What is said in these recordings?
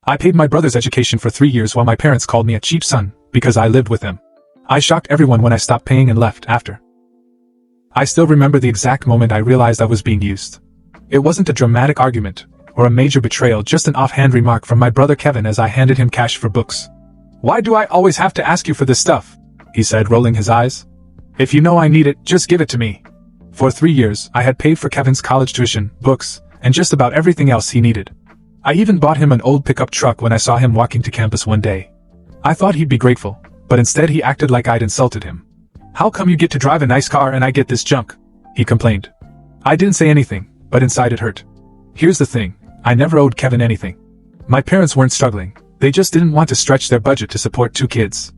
I paid my brother's education for 3 years while my parents called me a cheap son because I lived with them. I shocked everyone when I stopped paying and left after. I still remember the exact moment I realized I was being used. It wasn't a dramatic argument or a major betrayal, just an offhand remark from my brother Kevin as I handed him cash for books. "Why do I always have to ask you for this stuff?" he said, rolling his eyes. "If you know I need it, just give it to me." For 3 years, I had paid for Kevin's college tuition, books, and just about everything else he needed. I even bought him an old pickup truck when I saw him walking to campus one day. I thought he'd be grateful, but instead he acted like I'd insulted him. "How come you get to drive a nice car and I get this junk?" he complained. I didn't say anything, but inside it hurt. Here's the thing, I never owed Kevin anything. My parents weren't struggling, they just didn't want to stretch their budget to support 2 kids.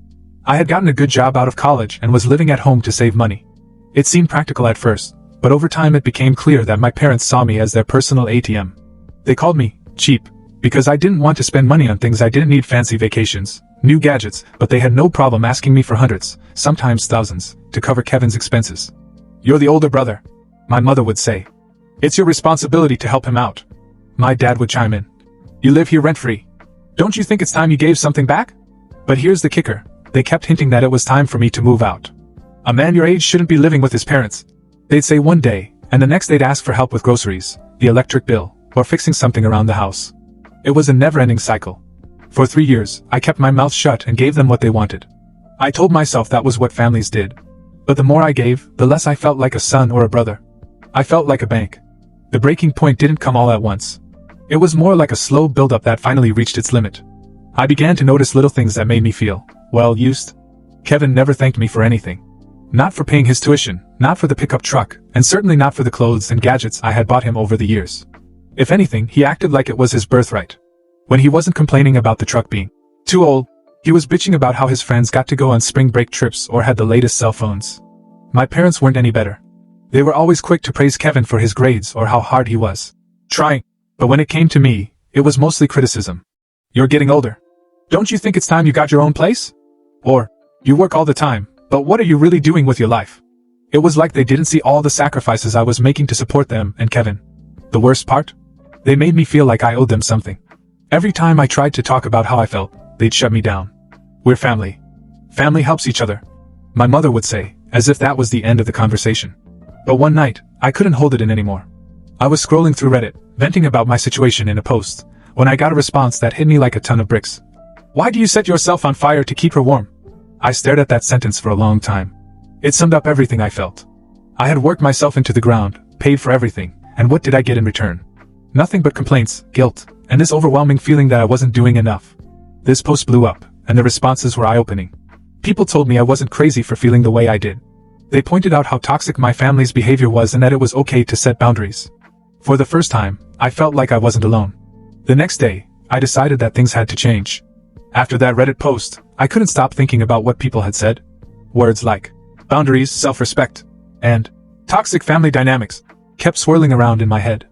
I had gotten a good job out of college and was living at home to save money. It seemed practical at first, but over time it became clear that my parents saw me as their personal ATM. They called me cheap because I didn't want to spend money on things I didn't need: fancy vacations, new gadgets, but they had no problem asking me for hundreds, sometimes thousands, to cover Kevin's expenses. "You're the older brother," my mother would say. "It's your responsibility to help him out." My dad would chime in. "You live here rent-free. Don't you think it's time you gave something back?" But here's the kicker, they kept hinting that it was time for me to move out. A man your age shouldn't be living with his parents, they'd say one day, and the next they'd ask for help with groceries, the electric bill, or fixing something around the house. It was a never-ending cycle. For 3 years, I kept my mouth shut and gave them what they wanted. I told myself that was what families did. But the more I gave, the less I felt like a son or a brother. I felt like a bank. The breaking point didn't come all at once. It was more like a slow build-up that finally reached its limit. I began to notice little things that made me feel, well, used. Kevin never thanked me for anything. Not for paying his tuition, not for the pickup truck, and certainly not for the clothes and gadgets I had bought him over the years. If anything, he acted like it was his birthright. When he wasn't complaining about the truck being too old, he was bitching about how his friends got to go on spring break trips or had the latest cell phones. My parents weren't any better. They were always quick to praise Kevin for his grades or how hard he was trying, but when it came to me, it was mostly criticism. "You're getting older. Don't you think it's time you got your own place?" Or, "You work all the time, but what are you really doing with your life?" It was like they didn't see all the sacrifices I was making to support them and Kevin. The worst part? They made me feel like I owed them something. Every time I tried to talk about how I felt, they'd shut me down. "We're family. Family helps each other," my mother would say, as if that was the end of the conversation. But one night, I couldn't hold it in anymore. I was scrolling through Reddit, venting about my situation in a post, when I got a response that hit me like a ton of bricks. "Why do you set yourself on fire to keep her warm?" I stared at that sentence for a long time. It summed up everything I felt. I had worked myself into the ground, paid for everything, and what did I get in return? Nothing but complaints, guilt, and this overwhelming feeling that I wasn't doing enough. This post blew up, and the responses were eye-opening. People told me I wasn't crazy for feeling the way I did. They pointed out how toxic my family's behavior was and that it was okay to set boundaries. For the first time, I felt like I wasn't alone. The next day, I decided that things had to change. After that Reddit post, I couldn't stop thinking about what people had said. Words like boundaries, self-respect, and toxic family dynamics kept swirling around in my head.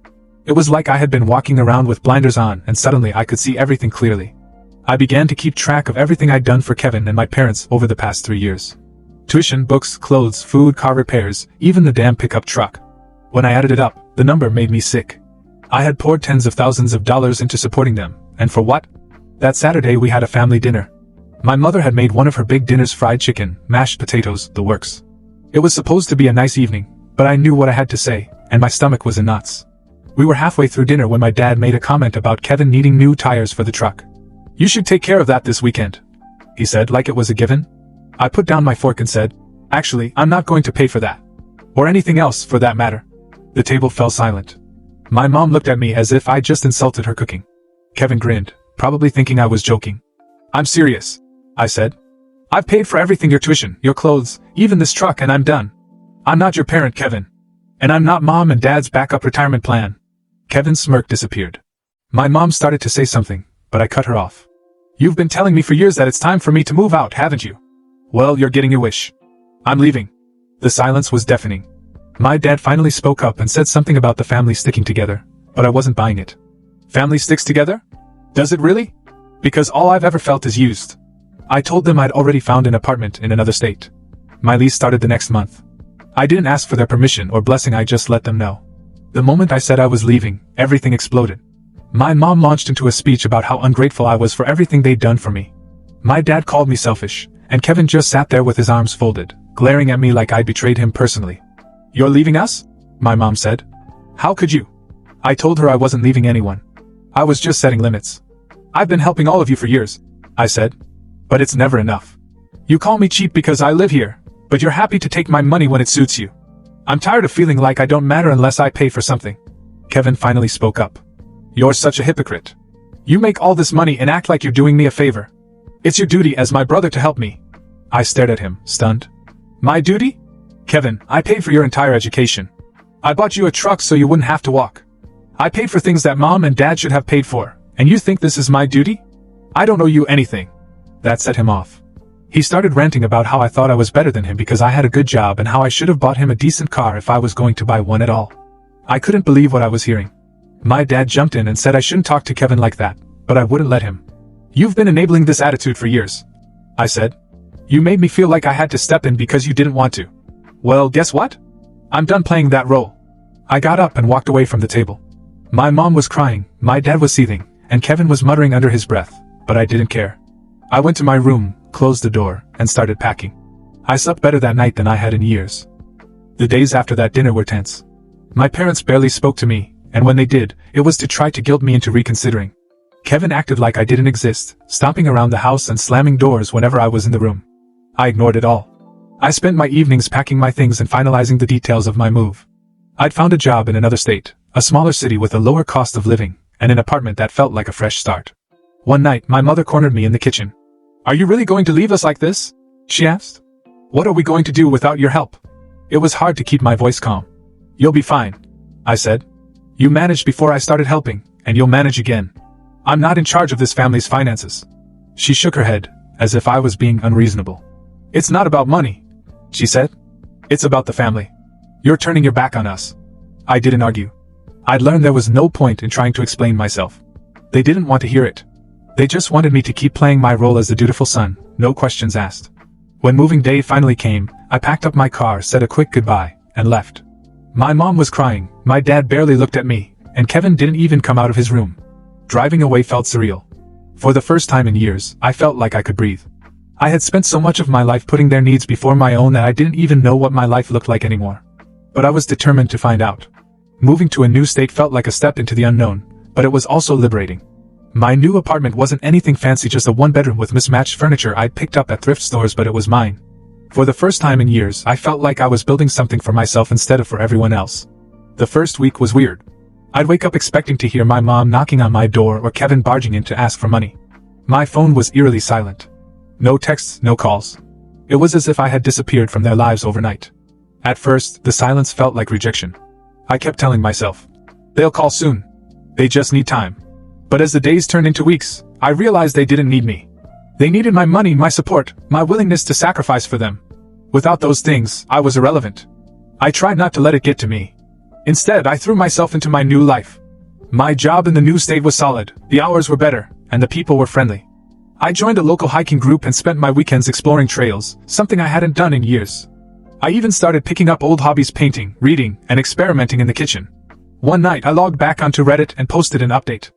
It was like I had been walking around with blinders on and suddenly I could see everything clearly. I began to keep track of everything I'd done for Kevin and my parents over the past 3 years. Tuition, books, clothes, food, car repairs, even the damn pickup truck. When I added it up, the number made me sick. I had poured tens of thousands of dollars into supporting them, and for what? That Saturday we had a family dinner. My mother had made one of her big dinners: fried chicken, mashed potatoes, the works. It was supposed to be a nice evening, but I knew what I had to say, and my stomach was in knots. We were halfway through dinner when my dad made a comment about Kevin needing new tires for the truck. "You should take care of that this weekend," he said, like it was a given. I put down my fork and said, "Actually, I'm not going to pay for that. Or anything else, for that matter." The table fell silent. My mom looked at me as if I'd just insulted her cooking. Kevin grinned, probably thinking I was joking. "I'm serious," I said. "I've paid for everything: your tuition, your clothes, even this truck, and I'm done. I'm not your parent, Kevin. And I'm not mom and dad's backup retirement plan." Kevin's smirk disappeared. My mom started to say something, but I cut her off. "You've been telling me for years that it's time for me to move out, haven't you? Well, you're getting your wish. I'm leaving." The silence was deafening. My dad finally spoke up and said something about the family sticking together, but I wasn't buying it. Family sticks together? Does it really? Because all I've ever felt is used. I told them I'd already found an apartment in another state. My lease started the next month. I didn't ask for their permission or blessing, I just let them know. The moment I said I was leaving, everything exploded. My mom launched into a speech about how ungrateful I was for everything they'd done for me. My dad called me selfish, and Kevin just sat there with his arms folded, glaring at me like I'd betrayed him personally. "You're leaving us?" my mom said. "How could you?" I told her I wasn't leaving anyone. I was just setting limits. "I've been helping all of you for years," I said. "But it's never enough. You call me cheap because I live here, but you're happy to take my money when it suits you. I'm tired of feeling like I don't matter unless I pay for something." Kevin finally spoke up. "You're such a hypocrite. You make all this money and act like you're doing me a favor. It's your duty as my brother to help me." I stared at him, stunned. "My duty? Kevin, I paid for your entire education. I bought you a truck so you wouldn't have to walk. I paid for things that mom and dad should have paid for, and you think this is my duty? I don't owe you anything." That set him off. He started ranting about how I thought I was better than him because I had a good job and how I should have bought him a decent car if I was going to buy one at all. I couldn't believe what I was hearing. My dad jumped in and said I shouldn't talk to Kevin like that, but I wouldn't let him. "You've been enabling this attitude for years," I said. "You made me feel like I had to step in because you didn't want to. Well, guess what? I'm done playing that role." I got up and walked away from the table. My mom was crying, my dad was seething, and Kevin was muttering under his breath, but I didn't care. I went to my room, closed the door, and started packing. I slept better that night than I had in years. The days after that dinner were tense. My parents barely spoke to me, and when they did, it was to try to guilt me into reconsidering. Kevin acted like I didn't exist, stomping around the house and slamming doors whenever I was in the room. I ignored it all. I spent my evenings packing my things and finalizing the details of my move. I'd found a job in another state, a smaller city with a lower cost of living, and an apartment that felt like a fresh start. One night, my mother cornered me in the kitchen. "Are you really going to leave us like this?" she asked. "What are we going to do without your help?" It was hard to keep my voice calm. "You'll be fine," I said. "You managed before I started helping, and you'll manage again. I'm not in charge of this family's finances." She shook her head, as if I was being unreasonable. "It's not about money," she said. "It's about the family. You're turning your back on us." I didn't argue. I'd learned there was no point in trying to explain myself. They didn't want to hear it. They just wanted me to keep playing my role as the dutiful son, no questions asked. When moving day finally came, I packed up my car, said a quick goodbye, and left. My mom was crying, my dad barely looked at me, and Kevin didn't even come out of his room. Driving away felt surreal. For the first time in years, I felt like I could breathe. I had spent so much of my life putting their needs before my own that I didn't even know what my life looked like anymore. But I was determined to find out. Moving to a new state felt like a step into the unknown, but it was also liberating. My new apartment wasn't anything fancy, just a one-bedroom with mismatched furniture I'd picked up at thrift stores, but it was mine. For the first time in years, I felt like I was building something for myself instead of for everyone else. The first week was weird. I'd wake up expecting to hear my mom knocking on my door or Kevin barging in to ask for money. My phone was eerily silent. No texts, no calls. It was as if I had disappeared from their lives overnight. At first, the silence felt like rejection. I kept telling myself, "They'll call soon. They just need time." But as the days turned into weeks, I realized they didn't need me. They needed my money, my support, my willingness to sacrifice for them. Without those things, I was irrelevant. I tried not to let it get to me. Instead, I threw myself into my new life. My job in the new state was solid, the hours were better, and the people were friendly. I joined a local hiking group and spent my weekends exploring trails, something I hadn't done in years. I even started picking up old hobbies, painting, reading, and experimenting in the kitchen. One night I logged back onto Reddit and posted an update.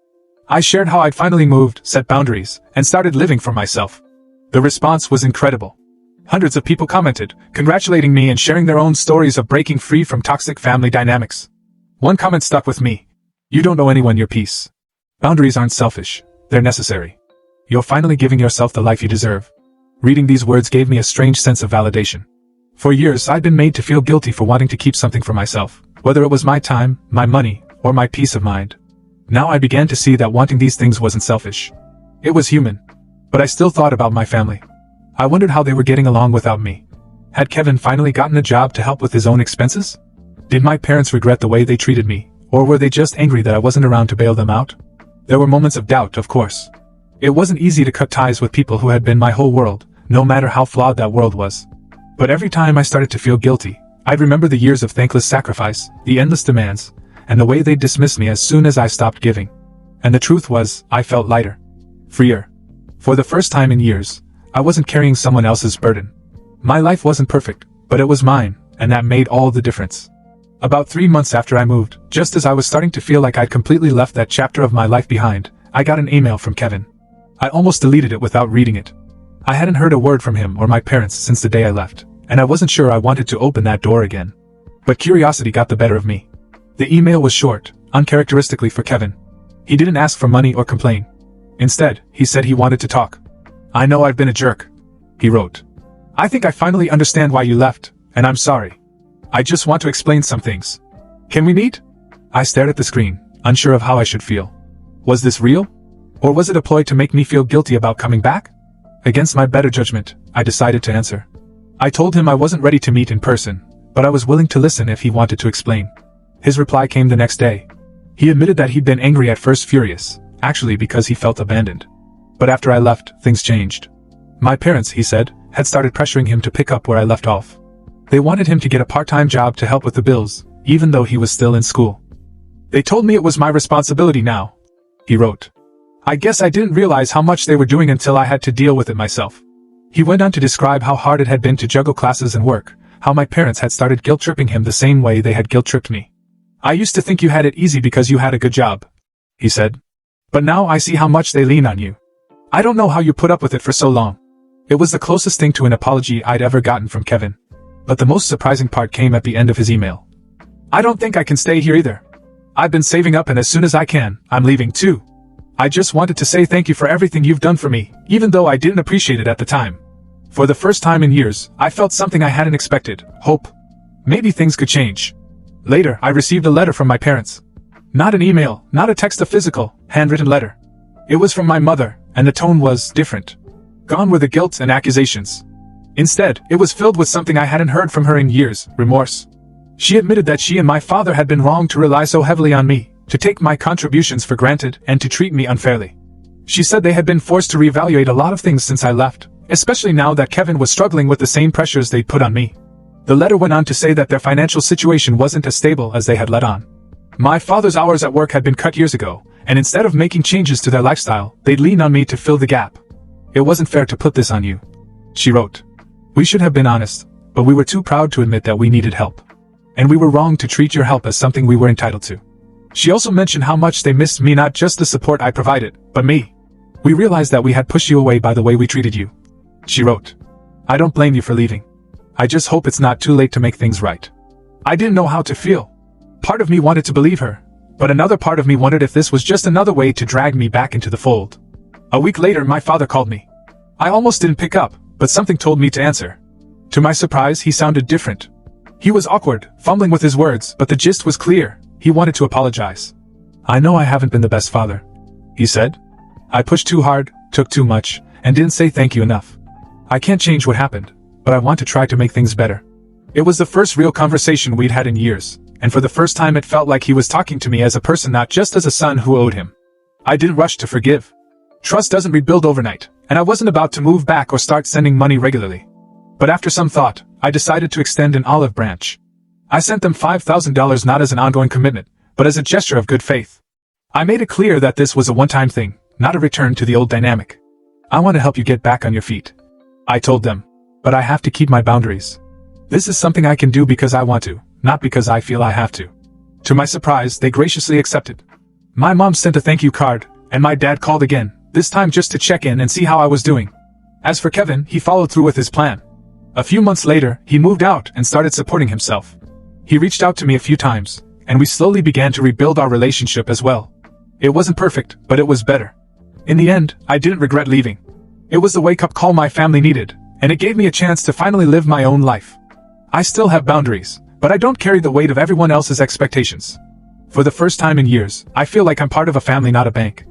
I shared how I'd finally moved, set boundaries, and started living for myself. The response was incredible. Hundreds of people commented, congratulating me and sharing their own stories of breaking free from toxic family dynamics. One comment stuck with me. "You don't owe anyone your peace. Boundaries aren't selfish, they're necessary. You're finally giving yourself the life you deserve." Reading these words gave me a strange sense of validation. For years, I'd been made to feel guilty for wanting to keep something for myself, whether it was my time, my money, or my peace of mind. Now I began to see that wanting these things wasn't selfish. It was human. But I still thought about my family. I wondered how they were getting along without me. Had Kevin finally gotten a job to help with his own expenses? Did my parents regret the way they treated me, or were they just angry that I wasn't around to bail them out? There were moments of doubt, of course. It wasn't easy to cut ties with people who had been my whole world, no matter how flawed that world was. But every time I started to feel guilty, I'd remember the years of thankless sacrifice, the endless demands, and the way they dismissed me as soon as I stopped giving. And the truth was, I felt lighter. Freer. For the first time in years, I wasn't carrying someone else's burden. My life wasn't perfect, but it was mine, and that made all the difference. About 3 months after I moved, just as I was starting to feel like I'd completely left that chapter of my life behind, I got an email from Kevin. I almost deleted it without reading it. I hadn't heard a word from him or my parents since the day I left, and I wasn't sure I wanted to open that door again. But curiosity got the better of me. The email was short, uncharacteristically for Kevin. He didn't ask for money or complain. Instead, he said he wanted to talk. "I know I've been a jerk," he wrote. "I think I finally understand why you left, and I'm sorry. I just want to explain some things. Can we meet?" I stared at the screen, unsure of how I should feel. Was this real? Or was it a ploy to make me feel guilty about coming back? Against my better judgment, I decided to answer. I told him I wasn't ready to meet in person, but I was willing to listen if he wanted to explain. His reply came the next day. He admitted that he'd been angry at first, furious, actually because he felt abandoned. But after I left, things changed. My parents, he said, had started pressuring him to pick up where I left off. They wanted him to get a part-time job to help with the bills, even though he was still in school. "They told me it was my responsibility now," he wrote. "I guess I didn't realize how much they were doing until I had to deal with it myself." He went on to describe how hard it had been to juggle classes and work, how my parents had started guilt-tripping him the same way they had guilt-tripped me. "I used to think you had it easy because you had a good job," he said. "But now I see how much they lean on you. I don't know how you put up with it for so long." It was the closest thing to an apology I'd ever gotten from Kevin. But the most surprising part came at the end of his email. "I don't think I can stay here either. I've been saving up, and as soon as I can, I'm leaving too. I just wanted to say thank you for everything you've done for me, even though I didn't appreciate it at the time. For the first time in years, I felt something I hadn't expected, hope. Maybe things could change." Later, I received a letter from my parents. Not an email, not a text, a physical, handwritten letter. It was from my mother, and the tone was different. Gone were the guilt and accusations. Instead, it was filled with something I hadn't heard from her in years, remorse. She admitted that she and my father had been wrong to rely so heavily on me, to take my contributions for granted, and to treat me unfairly. She said they had been forced to reevaluate a lot of things since I left, especially now that Kevin was struggling with the same pressures they'd put on me. The letter went on to say that their financial situation wasn't as stable as they had let on. My father's hours at work had been cut years ago, and instead of making changes to their lifestyle, they'd lean on me to fill the gap. "It wasn't fair to put this on you," she wrote. "We should have been honest, but we were too proud to admit that we needed help. And we were wrong to treat your help as something we were entitled to." She also mentioned how much they missed me, not just the support I provided, but me. "We realized that we had pushed you away by the way we treated you," she wrote. "I don't blame you for leaving. I just hope it's not too late to make things right." I didn't know how to feel. Part of me wanted to believe her, but another part of me wondered if this was just another way to drag me back into the fold. A week later, my father called me. I almost didn't pick up, but something told me to answer. To my surprise, he sounded different. He was awkward, fumbling with his words, but the gist was clear. He wanted to apologize. "I know I haven't been the best father," he said. "I pushed too hard, took too much, and didn't say thank you enough. I can't change what happened, but I want to try to make things better." It was the first real conversation we'd had in years, and for the first time it felt like he was talking to me as a person, not just as a son who owed him. I didn't rush to forgive. Trust doesn't rebuild overnight, and I wasn't about to move back or start sending money regularly. But after some thought, I decided to extend an olive branch. I sent them $5,000 not as an ongoing commitment, but as a gesture of good faith. I made it clear that this was a one-time thing, not a return to the old dynamic. "I want to help you get back on your feet," I told them, "but I have to keep my boundaries. This is something I can do because I want to, not because I feel I have to." To my surprise, they graciously accepted. My mom sent a thank you card, and my dad called again, this time just to check in and see how I was doing. As for Kevin, he followed through with his plan. A few months later, he moved out and started supporting himself. He reached out to me a few times, and we slowly began to rebuild our relationship as well. It wasn't perfect, but it was better. In the end, I didn't regret leaving. It was the wake-up call my family needed, and it gave me a chance to finally live my own life. I still have boundaries, but I don't carry the weight of everyone else's expectations. For the first time in years, I feel like I'm part of a family, not a bank.